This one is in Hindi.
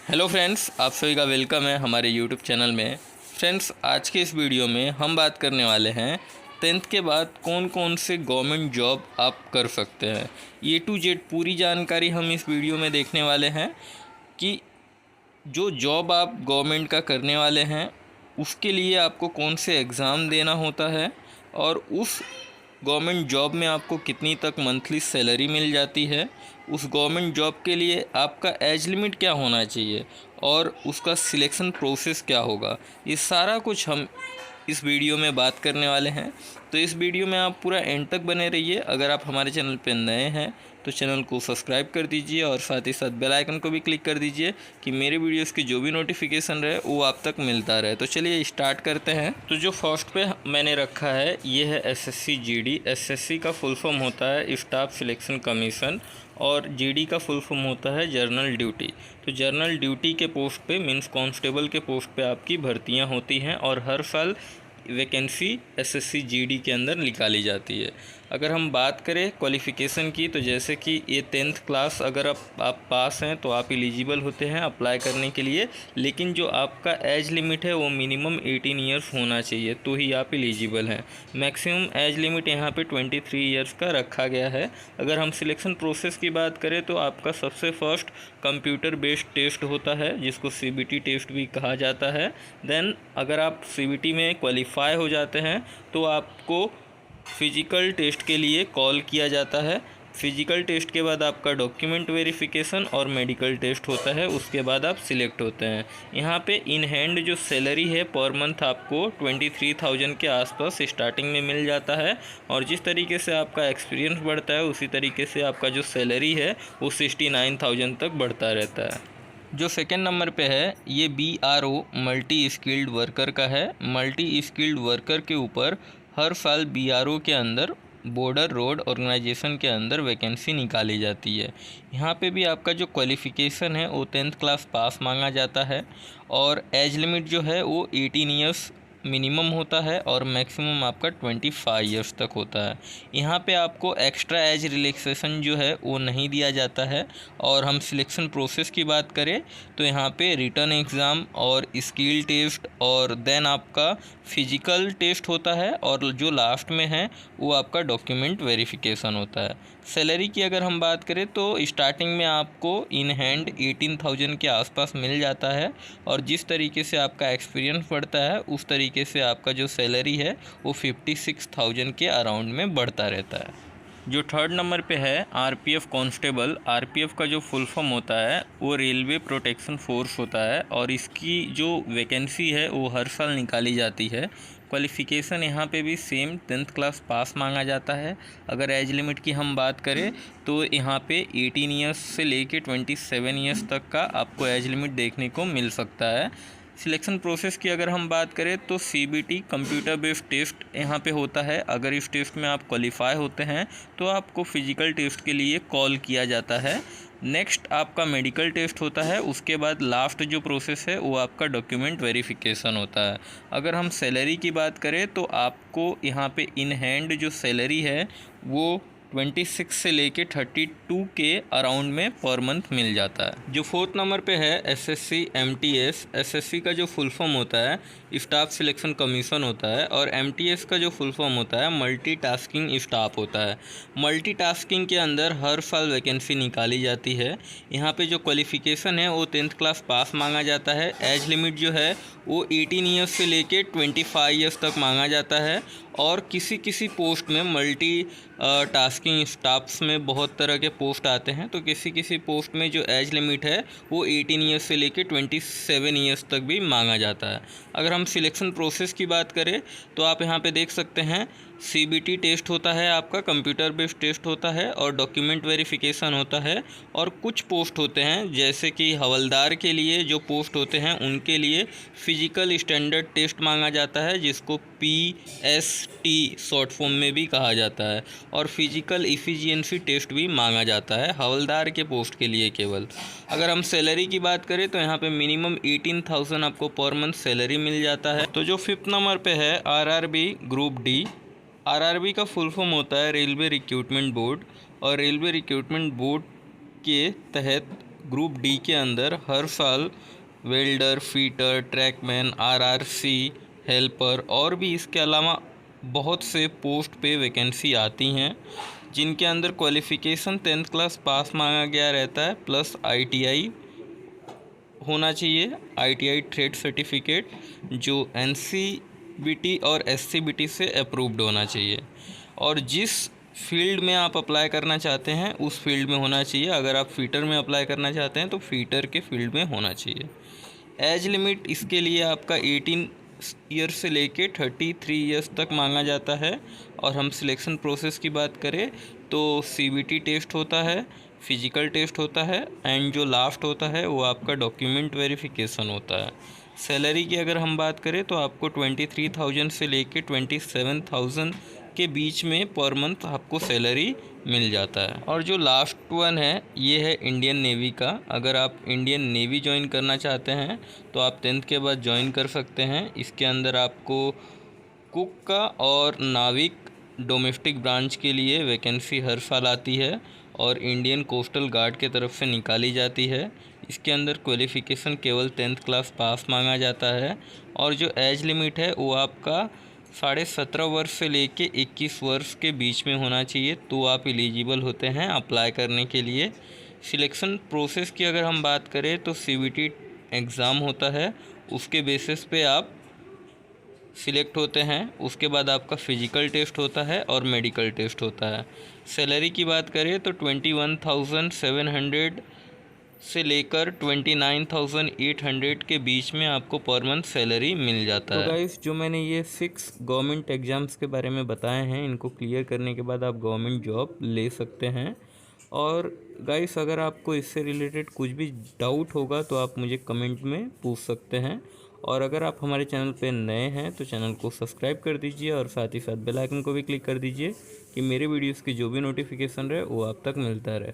हेलो फ्रेंड्स, आप सभी का वेलकम है हमारे यूट्यूब चैनल में। फ्रेंड्स, आज के इस वीडियो में हम बात करने वाले हैं 10th के बाद कौन कौन से गवर्नमेंट जॉब आप कर सकते हैं। ए टू जेड पूरी जानकारी हम इस वीडियो में देखने वाले हैं कि जो जॉब आप गवर्नमेंट का करने वाले हैं उसके लिए आपको कौन से एग्ज़ाम देना होता है और उस गवर्नमेंट जॉब में आपको कितनी तक मंथली सैलरी मिल जाती है, उस गवर्नमेंट जॉब के लिए आपका एज लिमिट क्या होना चाहिए और उसका सिलेक्शन प्रोसेस क्या होगा, ये सारा कुछ हम इस वीडियो में बात करने वाले हैं। तो इस वीडियो में आप पूरा एंड तक बने रहिए। अगर आप हमारे चैनल पर नए हैं तो चैनल को सब्सक्राइब कर दीजिए और साथ ही साथ बेल आइकन को भी क्लिक कर दीजिए कि मेरे वीडियोस की जो भी नोटिफिकेशन रहे वो आप तक मिलता रहे। तो चलिए स्टार्ट करते हैं। तो जो फर्स्ट पे मैंने रखा है ये है एसएससी जीडी। एसएससी का फुल फॉर्म होता है स्टाफ सिलेक्शन कमीशन और जीडी का फुल फॉर्म होता है जर्नल ड्यूटी। तो जर्नल ड्यूटी के पोस्ट पे मीन्स कांस्टेबल के पोस्ट पे आपकी भर्तियां होती हैं और हर साल वैकेंसी एसएससी जीडी के अंदर निकाली जाती है। अगर हम बात करें क्वालिफ़िकेशन की तो जैसे कि ये 10th क्लास अगर आप पास हैं तो आप एलिजिबल होते हैं अप्लाई करने के लिए, लेकिन जो आपका एज लिमिट है वो मिनिमम 18 ईयर्स होना चाहिए तो ही आप एलिजिबल हैं। मैक्सिमम एज लिमिट यहाँ पे 23 ईयर्स का रखा गया है। अगर हम सिलेक्शन प्रोसेस की बात करें तो आपका सबसे फर्स्ट कंप्यूटर बेस्ड टेस्ट होता है जिसको सीबीटी टेस्ट भी कहा जाता है। देन अगर आप सीबीटी में क्वालिफाई हो जाते हैं तो आपको फिजिकल टेस्ट के लिए कॉल किया जाता है। फिजिकल टेस्ट के बाद आपका डॉक्यूमेंट वेरिफिकेशन और मेडिकल टेस्ट होता है, उसके बाद आप सिलेक्ट होते हैं। यहाँ पे इन हैंड जो सैलरी है पर मंथ आपको 23,000 के आसपास स्टार्टिंग में मिल जाता है और जिस तरीके से आपका एक्सपीरियंस बढ़ता है उसी तरीके से आपका जो सैलरी है वो 69,000 तक बढ़ता रहता है। जो सेकेंड नंबर पे है ये BRO मल्टी स्किल्ड वर्कर का है। मल्टी स्किल्ड वर्कर के ऊपर हर साल BRO के अंदर बॉर्डर रोड ऑर्गेनाइजेशन के अंदर वैकेंसी निकाली जाती है। यहाँ पे भी आपका जो क्वालिफ़िकेशन है वो 10th क्लास पास मांगा जाता है और एज लिमिट जो है वो 18 ईयर्स मिनिमम होता है और मैक्सिमम आपका 25 ईयर्स तक होता है। यहाँ पे आपको एक्स्ट्रा एज रिलैक्सेशन जो है वो नहीं दिया जाता है। और हम सिलेक्शन प्रोसेस की बात करें तो यहाँ पे रिटन एग्ज़ाम और स्किल टेस्ट और देन आपका फिजिकल टेस्ट होता है और जो लास्ट में है वो आपका डॉक्यूमेंट वेरिफिकेशन होता है। सैलरी की अगर हम बात करें तो स्टार्टिंग में आपको इन हैंड 18,000 के आसपास मिल जाता है और जिस तरीके से आपका एक्सपीरियंस बढ़ता है उस तरीके से आपका जो सैलरी है वो 56,000 के अराउंड में बढ़ता रहता है। जो थर्ड नंबर पे है आरपीएफ कांस्टेबल। आरपीएफ का जो फुल फॉर्म होता है वो रेलवे प्रोटेक्शन फोर्स होता है और इसकी जो वैकेंसी है वो हर साल निकाली जाती है। क्वालिफ़िकेशन यहाँ पे भी सेम 10th क्लास पास मांगा जाता है। अगर एज लिमिट की हम बात करें तो यहाँ पे 18 ईयर्स से लेके 27 ईयर्स तक का आपको एज लिमिट देखने को मिल सकता है। सिलेक्शन प्रोसेस की अगर हम बात करें तो सीबीटी कंप्यूटर बेस्ड टेस्ट यहाँ पे होता है। अगर इस टेस्ट में आप क्वालिफाई होते हैं तो आपको फिजिकल टेस्ट के लिए कॉल किया जाता है। नेक्स्ट आपका मेडिकल टेस्ट होता है, उसके बाद लास्ट जो प्रोसेस है वो आपका डॉक्यूमेंट वेरिफिकेशन होता है। अगर हम सैलरी की बात करें तो आपको यहाँ पे इन हैंड जो सैलरी है वो 26 से लेके 32 के अराउंड में पर मंथ मिल जाता है। जो फोर्थ नंबर पे है एसएससी एमटीएस। एसएससी का जो फुल फॉर्म होता है स्टाफ सिलेक्शन कमीशन होता है और एमटीएस का जो फुल फॉर्म होता है मल्टीटास्किंग स्टाफ होता है। मल्टीटास्किंग के अंदर हर साल वैकेंसी निकाली जाती है। यहाँ पे जो क्वालिफ़िकेशन है वो 10th क्लास पास मांगा जाता है। एज लिमिट जो है वो 18 ईयर्स से लेके 25 ईयर्स तक मांगा जाता है और किसी किसी पोस्ट में मल्टी टास्किंग स्टाफ्स में बहुत तरह के पोस्ट आते हैं तो किसी किसी पोस्ट में जो एज लिमिट है वो 18 ईयर्स से लेके 27 ईयर्स तक भी मांगा जाता है। अगर हम सिलेक्शन प्रोसेस की बात करें तो आप यहाँ पे देख सकते हैं सीबीटी टेस्ट होता है, आपका कंप्यूटर बेस्ड टेस्ट होता है और डॉक्यूमेंट वेरिफिकेशन होता है। और कुछ पोस्ट होते हैं जैसे कि हवलदार के लिए जो पोस्ट होते हैं उनके लिए फिजिकल स्टैंडर्ड टेस्ट मांगा जाता है जिसको PST शॉर्ट फॉर्म में भी कहा जाता है और फिजिकल इफिशिएंसी टेस्ट भी मांगा जाता है हवलदार के पोस्ट के लिए केवल। अगर हम सैलरी की बात करें तो यहाँ पे मिनिमम 18,000 आपको पर मंथ सैलरी मिल जाता है। तो जो फिफ्थ नंबर पे है RRB ग्रुप डी। आरआरबी का फुल फॉर्म होता है रेलवे रिक्रूटमेंट बोर्ड और रेलवे रिक्रूटमेंट बोर्ड के तहत ग्रुप डी के अंदर हर साल welder, fitter, trackman, RRC, helper और भी इसके अलावा बहुत से पोस्ट पे वैकेंसी आती हैं, जिनके अंदर क्वालिफ़िकेशन 10th क्लास पास मांगा गया रहता है, प्लस आईटीआई होना चाहिए, आईटीआई ट्रेड सर्टिफिकेट जो एनसीबीटी और एससीबीटी से अप्रूव्ड होना चाहिए, और जिस फील्ड में आप अप्लाई करना चाहते हैं उस फील्ड में होना चाहिए। अगर आप फीटर में अप्लाई करना चाहते हैं तो फीटर के फील्ड में होना चाहिए। एज लिमिट इसके लिए आपका 18 ईयर से लेके 33 ईयर्स तक मांगा जाता है। और हम सिलेक्शन प्रोसेस की बात करें तो सीबीटी टेस्ट होता है, फिजिकल टेस्ट होता है, एंड जो लास्ट होता है वो आपका डॉक्यूमेंट वेरिफिकेशन होता है। सैलरी की अगर हम बात करें तो आपको 23,000 से लेके 27,000 के बीच में पर मंथ आपको सैलरी मिल जाता है। और जो लास्ट वन है ये है इंडियन नेवी का। अगर आप इंडियन नेवी ज्वाइन करना चाहते हैं तो आप 10th के बाद ज्वाइन कर सकते हैं। इसके अंदर आपको कुक का और नाविक डोमेस्टिक ब्रांच के लिए वैकेंसी हर साल आती है और इंडियन कोस्टल गार्ड के तरफ से निकाली जाती है। इसके अंदर क्वालिफ़िकेशन केवल 10th क्लास पास मांगा जाता है और जो एज लिमिट है वो आपका 17.5 वर्ष से लेके 21 वर्ष के बीच में होना चाहिए, तो आप एलिजिबल होते हैं अप्लाई करने के लिए। सिलेक्शन प्रोसेस की अगर हम बात करें तो सीबीटी एग्ज़ाम होता है, उसके बेसिस पे आप सिलेक्ट होते हैं। उसके बाद आपका फ़िज़िकल टेस्ट होता है और मेडिकल टेस्ट होता है। सैलरी की बात करें तो 21,700 से लेकर 29,800 के बीच में आपको पर मंथ सैलरी मिल जाता है। तो गाइस, जो मैंने ये 6 गवर्नमेंट एग्ज़ाम्स के बारे में बताए हैं, इनको क्लियर करने के बाद आप गवर्नमेंट जॉब ले सकते हैं। और गाइस, अगर आपको इससे रिलेटेड कुछ भी डाउट होगा तो आप मुझे कमेंट में पूछ सकते हैं। और अगर आप हमारे चैनल पे नए हैं तो चैनल को सब्सक्राइब कर दीजिए और साथ ही साथ बेल आइकन को भी क्लिक कर दीजिए कि मेरे वीडियोस की जो भी नोटिफिकेशन रहे वो आप तक मिलता रहे।